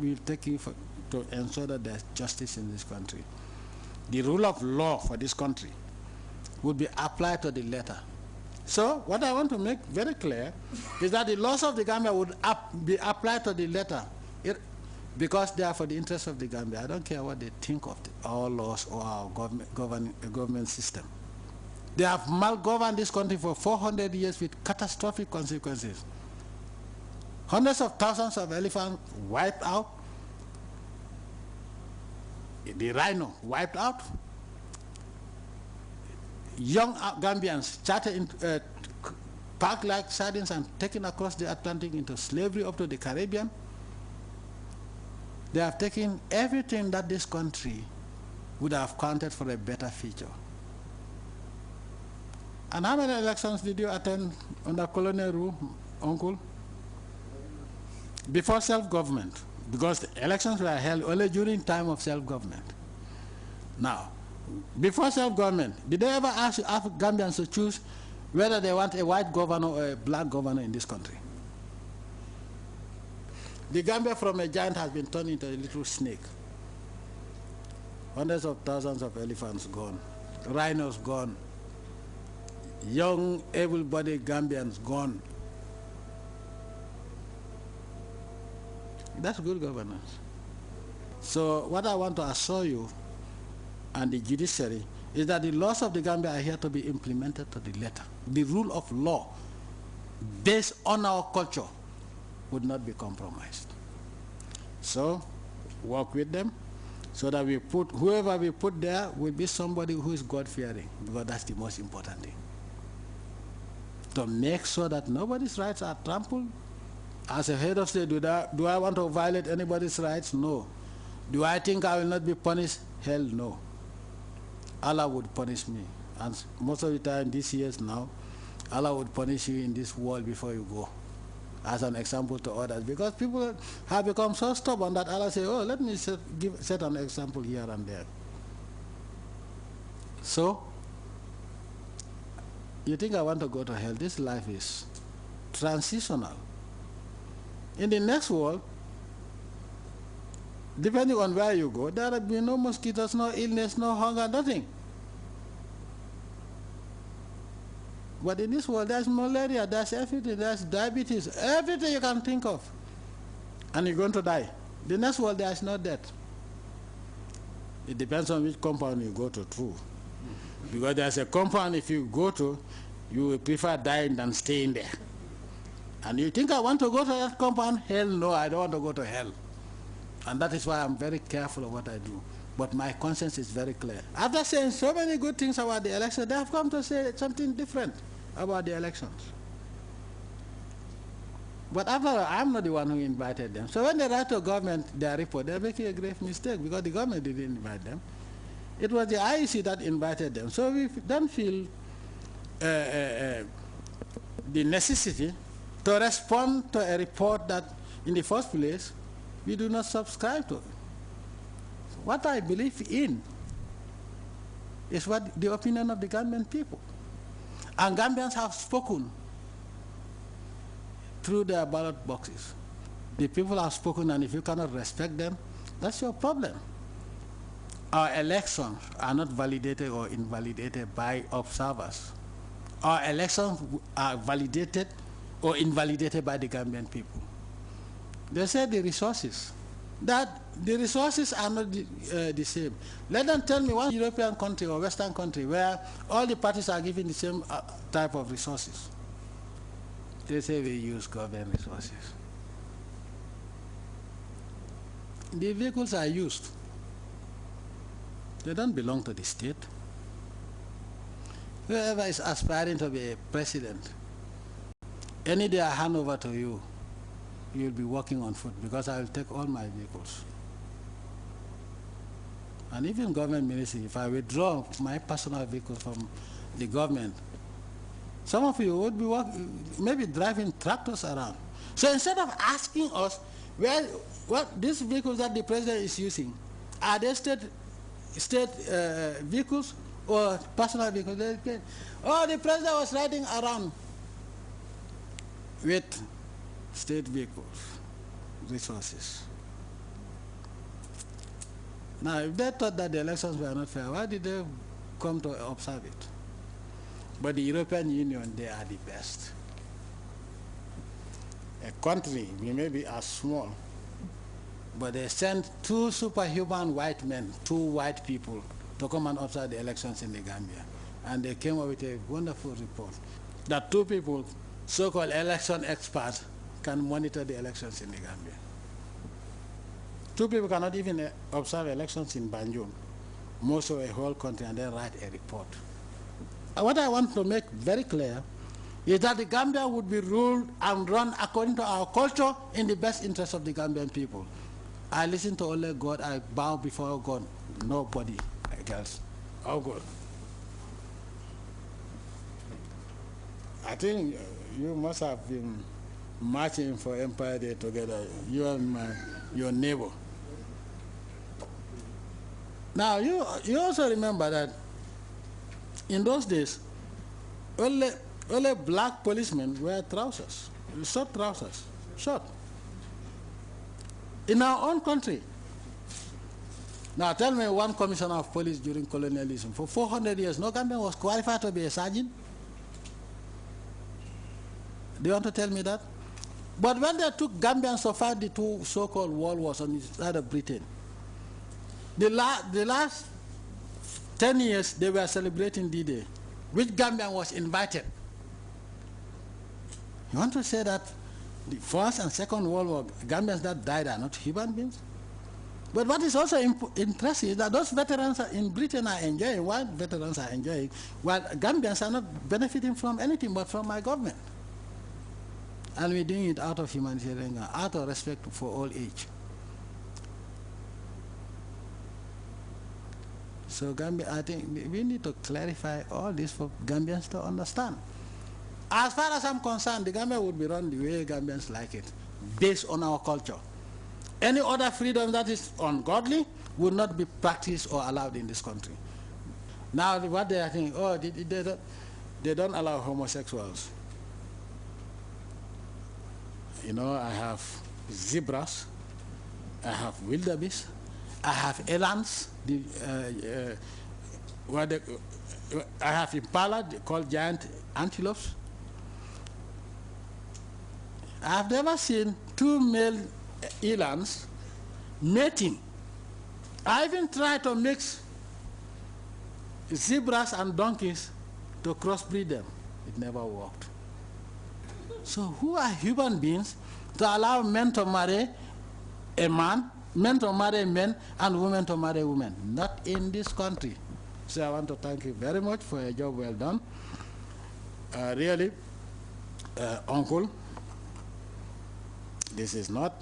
will take you to ensure that there's justice in this country. The rule of law for this country would be applied to the letter. So what I want to make very clear is that the laws of the Gambia would be applied to the letter because they are for the interest of the Gambia. I don't care what they think of our laws or our government system. They have malgoverned this country for 400 years with catastrophic consequences. Hundreds of thousands of elephants wiped out. The rhino wiped out. Young Gambians chartered in packed like sardines and taken across the Atlantic into slavery up to the Caribbean. They have taken everything that this country would have counted for a better future. And how many elections did you attend under colonial rule, Uncle? Before self-government, because the elections were held only during time of self-government. Now, before self-government, did they ever ask Gambians to choose whether they want a white governor or a black governor in this country? The Gambia from a giant has been turned into a little snake. Hundreds of thousands of elephants gone, rhinos gone, young able-bodied Gambians gone. That's good governance. So what I want to assure you and the judiciary is that the laws of the Gambia are here to be implemented to the letter. The rule of law based on our culture would not be compromised. So work with them so that we put, whoever we put there will be somebody who is God-fearing, because that's the most important thing. To make sure that nobody's rights are trampled. As a head of state, do I want to violate anybody's rights? No. Do I think I will not be punished? Hell no. Allah would punish me. And most of the time, these years now, Allah would punish you in this world before you go, as an example to others. Because people have become so stubborn that Allah says, oh, let me set an example here and there. So, you think I want to go to hell? This life is transitional. In the next world, depending on where you go, there will be no mosquitoes, no illness, no hunger, nothing. But in this world, there's malaria, there's everything, there's diabetes, everything you can think of. And you're going to die. The next world, there's no death. It depends on which compound you go to, too. Because there's a compound, if you go to, you will prefer dying than staying there. And you think I want to go to that compound? Hell no, I don't want to go to hell. And that is why I'm very careful of what I do. But my conscience is very clear. After saying so many good things about the election, they have come to say something different about the elections. But after all, I'm not the one who invited them. So when they write to government their report, they're making a grave mistake, because the government didn't invite them. It was the IEC that invited them. So we don't feel the necessity to respond to a report that, in the first place, we do not subscribe to. What I believe in is what the opinion of the Gambian people. And Gambians have spoken through their ballot boxes. The people have spoken, and if you cannot respect them, that's your problem. Our elections are not validated or invalidated by observers. Our elections are validated or invalidated by the Gambian people. They say the resources. That the resources are not the same. Let them tell me one European country or Western country where all the parties are given the same type of resources. They say we use government resources. The vehicles are used. They don't belong to the state. Whoever is aspiring to be a president, any day I hand over to you, you'll be walking on foot, because I will take all my vehicles. And even government ministry, if I withdraw my personal vehicles from the government, some of you would be maybe driving tractors around. So instead of asking us, well, what these vehicles that the president is using, are they state vehicles or personal vehicles? Oh, the president was riding around with state vehicles, resources. Now, if they thought that the elections were not fair, why did they come to observe it? But the European Union, they are the best. A country, we may be as small, but they sent two superhuman white men, two white people, to come and observe the elections in the Gambia. And they came up with a wonderful report that two people, so-called election experts, can monitor the elections in the Gambia. Two people cannot even observe elections in Banjul, most of a whole country, and then write a report. What I want to make very clear is that the Gambia would be ruled and run according to our culture in the best interest of the Gambian people. I listen to only God, I bow before God, nobody else. Oh God. I think you must have been marching for Empire Day together, you and your neighbor. Now, you also remember that in those days, only black policemen wear trousers, short trousers, short. In our own country. Now tell me one commissioner of police during colonialism. For 400 years, no Gambian was qualified to be a sergeant. Do you want to tell me that? But when they took Gambians to fight the two so-called world wars on the side of Britain, the last 10 years they were celebrating D-Day. Which Gambian was invited? You want to say that the First and Second World War, Gambians that died are not human beings? But what is also interesting is that those veterans in Britain are enjoying, white veterans are enjoying, while Gambians are not benefiting from anything but from my government. And we're doing it out of humanitarian, out of respect for all age. So Gambia, I think we need to clarify all this for Gambians to understand. As far as I'm concerned, the Gambia would be run the way Gambians like it, based on our culture. Any other freedom that is ungodly would not be practiced or allowed in this country. Now, what they are thinking, oh, they don't allow homosexuals. You know, I have zebras, I have wildebeest, I have elands, I have impala called giant antelopes. I have never seen two male elands mating. I even tried to mix zebras and donkeys to crossbreed them. It never worked. So who are human beings to allow men to marry a man, men to marry men, and women to marry women? Not in this country. So I want to thank you very much for a job well done. Really, Uncle, this is not,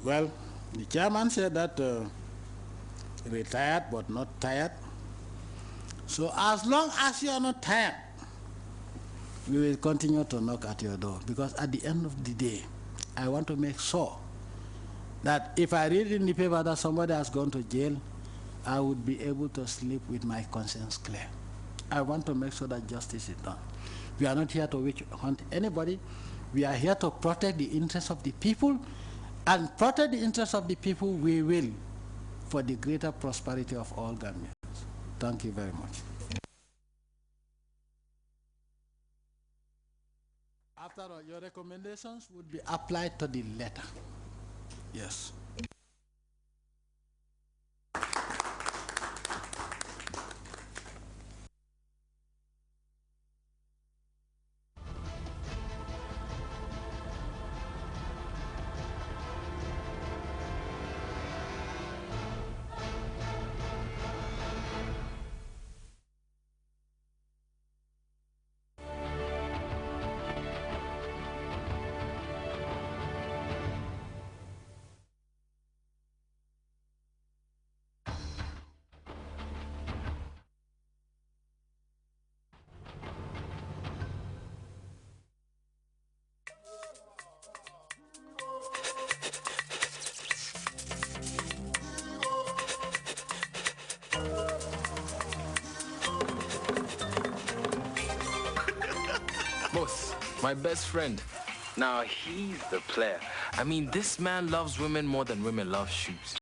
well, the chairman said that retired but not tired. So as long as you are not tired, we will continue to knock at your door, because at the end of the day, I want to make sure that if I read in the paper that somebody has gone to jail, I would be able to sleep with my conscience clear. I want to make sure that justice is done. We are not here to witch hunt anybody. We are here to protect the interests of the people, and protect the interests of the people we will for the greater prosperity of all Gambians. Thank you very much. After all, your recommendations would be applied to the letter. Yes. Boss, my best friend. Now he's the player. I mean, this man loves women more than women love shoes.